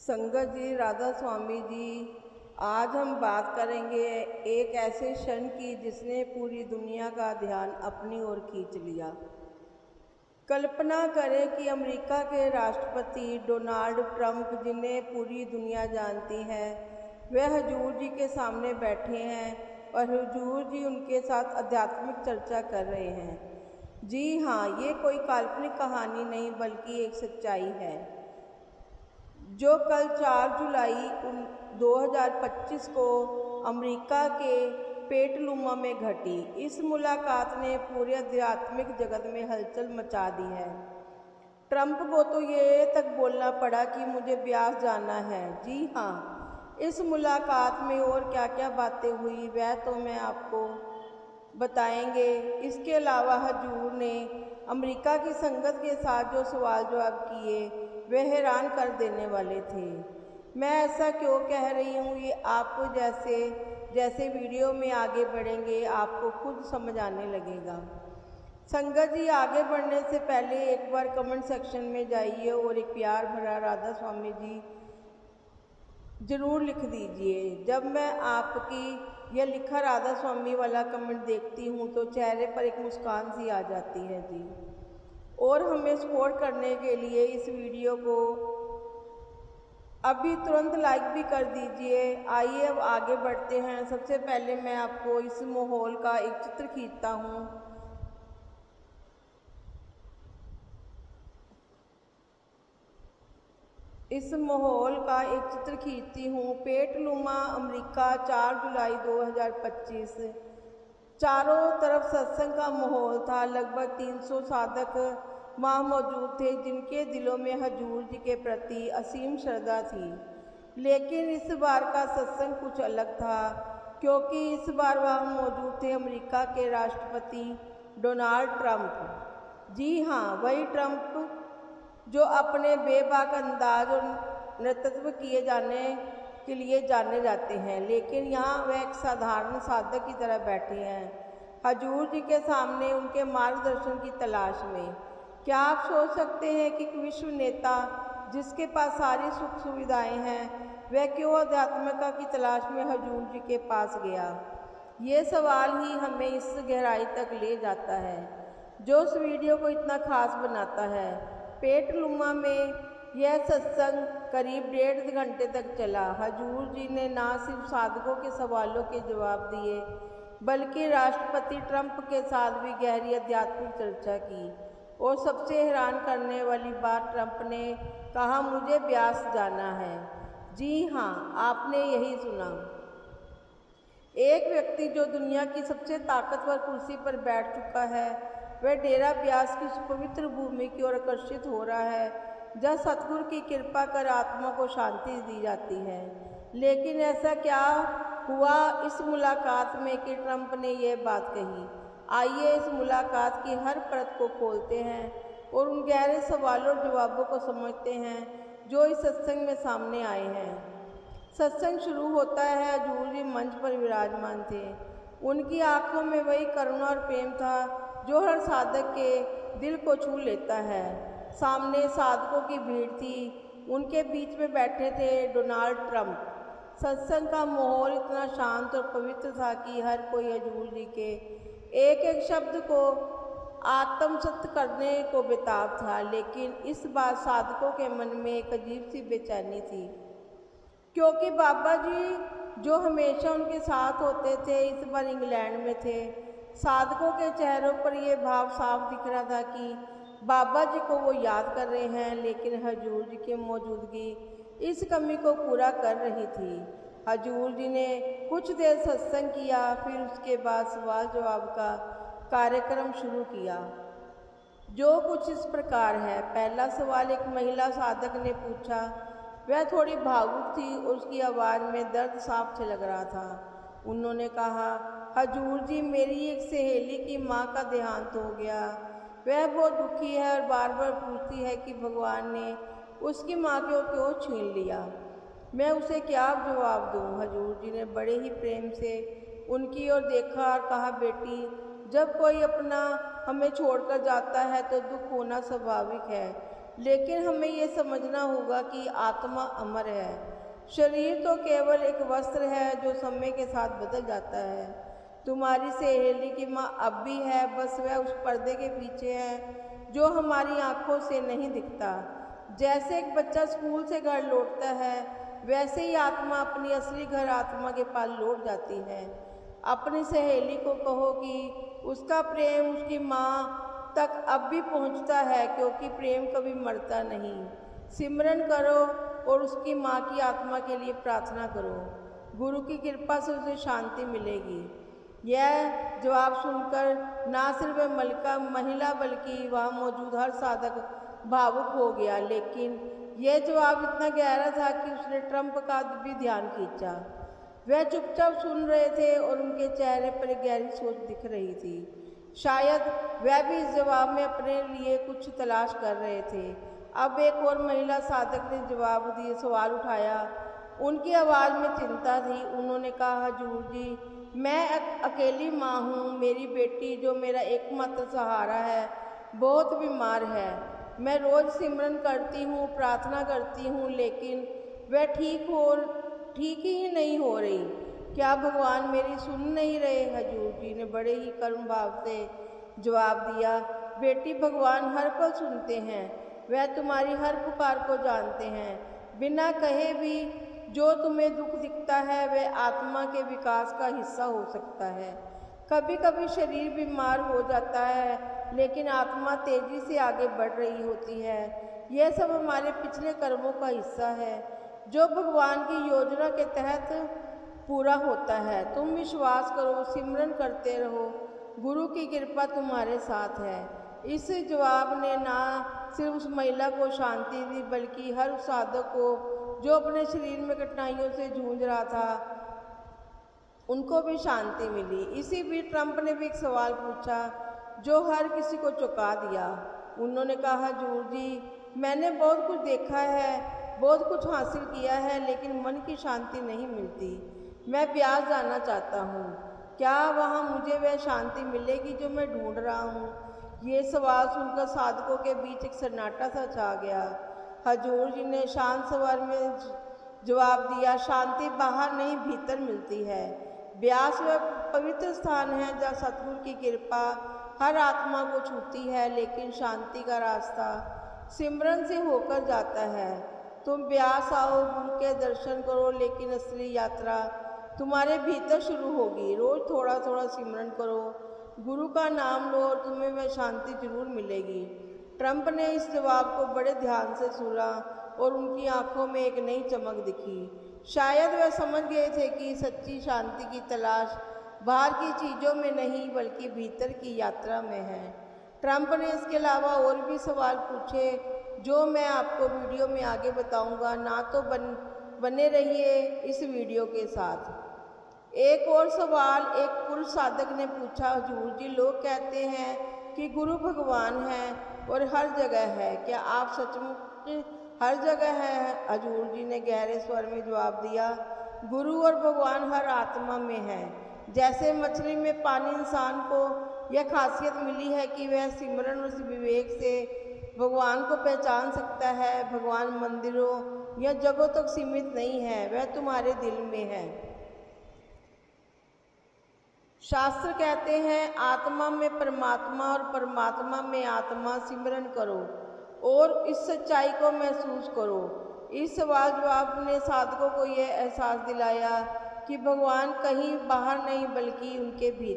संगत जी, राधा स्वामी जी, आज हम बात करेंगे एक ऐसे क्षण की जिसने पूरी दुनिया का ध्यान अपनी ओर खींच लिया। कल्पना करें कि अमेरिका के राष्ट्रपति डोनाल्ड ट्रंप, जिन्हें पूरी दुनिया जानती है, वह हुजूर जी के सामने बैठे हैं और हुजूर जी उनके साथ आध्यात्मिक चर्चा कर रहे हैं। जी हाँ, ये कोई काल्पनिक कहानी नहीं बल्कि एक सच्चाई है जो कल 4 जुलाई 2025 को अमेरिका के पेटलुमा में घटी। इस मुलाकात ने पूरे आध्यात्मिक जगत में हलचल मचा दी है। ट्रंप को तो ये तक बोलना पड़ा कि मुझे ब्यास जाना है। जी हाँ, इस मुलाकात में और क्या क्या बातें हुई वह तो मैं आपको बताएंगे। इसके अलावा हुजूर ने अमेरिका की संगत के साथ जो सवाल जवाब किए वे हैरान कर देने वाले थे। मैं ऐसा क्यों कह रही हूँ, ये आपको जैसे जैसे वीडियो में आगे बढ़ेंगे आपको खुद समझ आने लगेगा। संगत जी, आगे बढ़ने से पहले एक बार कमेंट सेक्शन में जाइए और एक प्यार भरा राधा स्वामी जी ज़रूर लिख दीजिए। जब मैं आपकी यह लिखा राधा स्वामी वाला कमेंट देखती हूँ तो चेहरे पर एक मुस्कान सी आ जाती है जी। और हमें सपोर्ट करने के लिए इस वीडियो को अभी तुरंत लाइक भी कर दीजिए। आइए अब आगे बढ़ते हैं। सबसे पहले मैं आपको इस माहौल का एक चित्र खींचता हूँ। इस माहौल का एक चित्र खींचती हूँ। पेटलुमा, अमेरिका, 4 जुलाई 2025। चारों तरफ सत्संग का माहौल था। लगभग 300 साधक वहाँ मौजूद थे जिनके दिलों में हुजूर जी के प्रति असीम श्रद्धा थी। लेकिन इस बार का सत्संग कुछ अलग था, क्योंकि इस बार वहाँ मौजूद थे अमेरिका के राष्ट्रपति डोनाल्ड ट्रंप। जी हाँ, वही ट्रंप जो अपने बेबाक अंदाज और नेतृत्व किए जाने के लिए जाने जाते हैं। लेकिन यहाँ वह एक साधारण साधक की तरह बैठे हैं, हुजूर जी के सामने उनके मार्गदर्शन की तलाश में। क्या आप सोच सकते हैं कि एक विश्व नेता जिसके पास सारी सुख सुविधाएं हैं, वह क्यों अध्यात्मिकता की तलाश में हुजूर जी के पास गया? ये सवाल ही हमें इस गहराई तक ले जाता है जो इस वीडियो को इतना खास बनाता है। पेटलुमा में यह सत्संग करीब 1.5 घंटे तक चला। हुजूर जी ने न सिर्फ साधकों के सवालों के जवाब दिए बल्कि राष्ट्रपति ट्रंप के साथ भी गहरी आध्यात्मिक चर्चा की। और सबसे हैरान करने वाली बात, ट्रंप ने कहा मुझे ब्यास जाना है। जी हाँ, आपने यही सुना। एक व्यक्ति जो दुनिया की सबसे ताकतवर कुर्सी पर बैठ चुका है, वह डेरा ब्यास की उस पवित्र भूमि की ओर आकर्षित हो रहा है जहाँ सतगुरु की कृपा कर आत्मा को शांति दी जाती है। लेकिन ऐसा क्या हुआ इस मुलाकात में कि ट्रंप ने यह बात कही? आइए इस मुलाकात की हर परत को खोलते हैं और उन गहरे सवालों और जवाबों को समझते हैं जो इस सत्संग में सामने आए हैं। सत्संग शुरू होता है। हुजूर जी मंच पर विराजमान थे। उनकी आंखों में वही करुणा और प्रेम था जो हर साधक के दिल को छू लेता है। सामने साधकों की भीड़ थी। उनके बीच में बैठे थे डोनाल्ड ट्रंप। सत्संग का माहौल इतना शांत और पवित्र था कि हर कोई हुजूर जी के एक एक शब्द को आत्मसात करने को बेताब था। लेकिन इस बार साधकों के मन में एक अजीब सी बेचैनी थी, क्योंकि बाबा जी जो हमेशा उनके साथ होते थे इस बार इंग्लैंड में थे। साधकों के चेहरों पर यह भाव साफ दिख रहा था कि बाबा जी को वो याद कर रहे हैं, लेकिन हुजूर जी की मौजूदगी इस कमी को पूरा कर रही थी। हुजूर जी ने कुछ देर सत्संग किया, फिर उसके बाद सवाल जवाब का कार्यक्रम शुरू किया जो कुछ इस प्रकार है। पहला सवाल एक महिला साधक ने पूछा। वह थोड़ी भावुक थी और उसकी आवाज़ में दर्द साफ झलक रहा था। उन्होंने कहा, हुजूर जी, मेरी एक सहेली की माँ का देहांत हो गया। वह बहुत दुखी है और बार बार पूछती है कि भगवान ने उसकी माँ को क्यों छीन लिया। मैं उसे क्या जवाब दूँ? हुजूर जी ने बड़े ही प्रेम से उनकी ओर देखा और कहा, बेटी, जब कोई अपना हमें छोड़कर जाता है तो दुख होना स्वाभाविक है, लेकिन हमें ये समझना होगा कि आत्मा अमर है। शरीर तो केवल एक वस्त्र है जो समय के साथ बदल जाता है। तुम्हारी सहेली की माँ अब भी है, बस वह उस पर्दे के पीछे है जो हमारी आंखों से नहीं दिखता। जैसे एक बच्चा स्कूल से घर लौटता है, वैसे ही आत्मा अपनी असली घर आत्मा के पास लौट जाती है। अपनी सहेली को कहो कि उसका प्रेम उसकी माँ तक अब भी पहुँचता है, क्योंकि प्रेम कभी मरता नहीं। सिमरन करो और उसकी माँ की आत्मा के लिए प्रार्थना करो। गुरु की कृपा से उसे शांति मिलेगी। यह जवाब सुनकर ना सिर्फ वह महिला बल्कि वहाँ मौजूद हर साधक भावुक हो गया। लेकिन यह जवाब इतना गहरा था कि उसने ट्रम्प का भी ध्यान खींचा। वह चुपचाप सुन रहे थे और उनके चेहरे पर एक गहरी सोच दिख रही थी। शायद वह भी इस जवाब में अपने लिए कुछ तलाश कर रहे थे। अब एक और महिला साधक ने जवाब दिए सवाल उठाया। उनकी आवाज़ में चिंता थी। उन्होंने कहा, हजूर जी, मैं अकेली माँ हूँ। मेरी बेटी, जो मेरा एकमात्र सहारा है, बहुत बीमार है। मैं रोज़ सिमरन करती हूँ, प्रार्थना करती हूँ, लेकिन वह ठीक ही नहीं हो रही। क्या भगवान मेरी सुन नहीं रहे? हजूर जी ने बड़े ही करुण भाव से जवाब दिया, बेटी, भगवान हर पल सुनते हैं। वह तुम्हारी हर पुकार को जानते हैं। बिना कहे भी जो तुम्हें दुख दिखता है वह आत्मा के विकास का हिस्सा हो सकता है। कभी कभी शरीर बीमार हो जाता है, लेकिन आत्मा तेजी से आगे बढ़ रही होती है। यह सब हमारे पिछले कर्मों का हिस्सा है जो भगवान की योजना के तहत पूरा होता है। तुम विश्वास करो, सिमरन करते रहो, गुरु की कृपा तुम्हारे साथ है। इस जवाब ने ना सिर्फ उस महिला को शांति दी, बल्कि हर उस साधक को जो अपने शरीर में कठिनाइयों से जूझ रहा था, उनको भी शांति मिली। इसी बीच ट्रम्प ने भी एक सवाल पूछा जो हर किसी को चौंका दिया। उन्होंने कहा, हजूर जी, मैंने बहुत कुछ देखा है, बहुत कुछ हासिल किया है, लेकिन मन की शांति नहीं मिलती। मैं ब्यास जाना चाहता हूँ। क्या वहाँ मुझे वह शांति मिलेगी जो मैं ढूंढ रहा हूँ? ये सवाल सुनकर साधकों के बीच एक सन्नाटा सा छा गया। हजूर जी ने शांत स्वर में जवाब दिया, शांति बाहर नहीं, भीतर मिलती है। ब्यास वह पवित्र स्थान है जहाँ सतगुरु की कृपा हर आत्मा को छूती है, लेकिन शांति का रास्ता सिमरन से होकर जाता है। तुम ब्यास आओ, गुरु के दर्शन करो, लेकिन असली यात्रा तुम्हारे भीतर शुरू होगी। रोज थोड़ा थोड़ा सिमरन करो, गुरु का नाम लो और तुम्हें वह शांति जरूर मिलेगी। ट्रम्प ने इस जवाब को बड़े ध्यान से सुना और उनकी आंखों में एक नई चमक दिखी। शायद वह समझ गए थे कि सच्ची शांति की तलाश बाहर की चीज़ों में नहीं, बल्कि भीतर की यात्रा में है। ट्रम्प ने इसके अलावा और भी सवाल पूछे जो मैं आपको वीडियो में आगे बताऊंगा। ना तो बने रहिए इस वीडियो के साथ। एक और सवाल एक पुरुष साधक ने पूछा, हजूर जी, लोग कहते हैं कि गुरु भगवान है और हर जगह है। क्या आप सचमुच हर जगह है? हजूर जी ने गहरे स्वर में जवाब दिया, गुरु और भगवान हर आत्मा में है। जैसे मछली में पानी, इंसान को यह खासियत मिली है कि वह सिमरन और विवेक से भगवान को पहचान सकता है। भगवान मंदिरों या जगहों तक सीमित नहीं है, वह तुम्हारे दिल में है। शास्त्र कहते हैं, आत्मा में परमात्मा और परमात्मा में आत्मा। सिमरन करो और इस सच्चाई को महसूस करो। इस सवाल जवाब ने साधकों को यह एहसास दिलाया कि भगवान कहीं बाहर नहीं, बल्कि उनके भीतर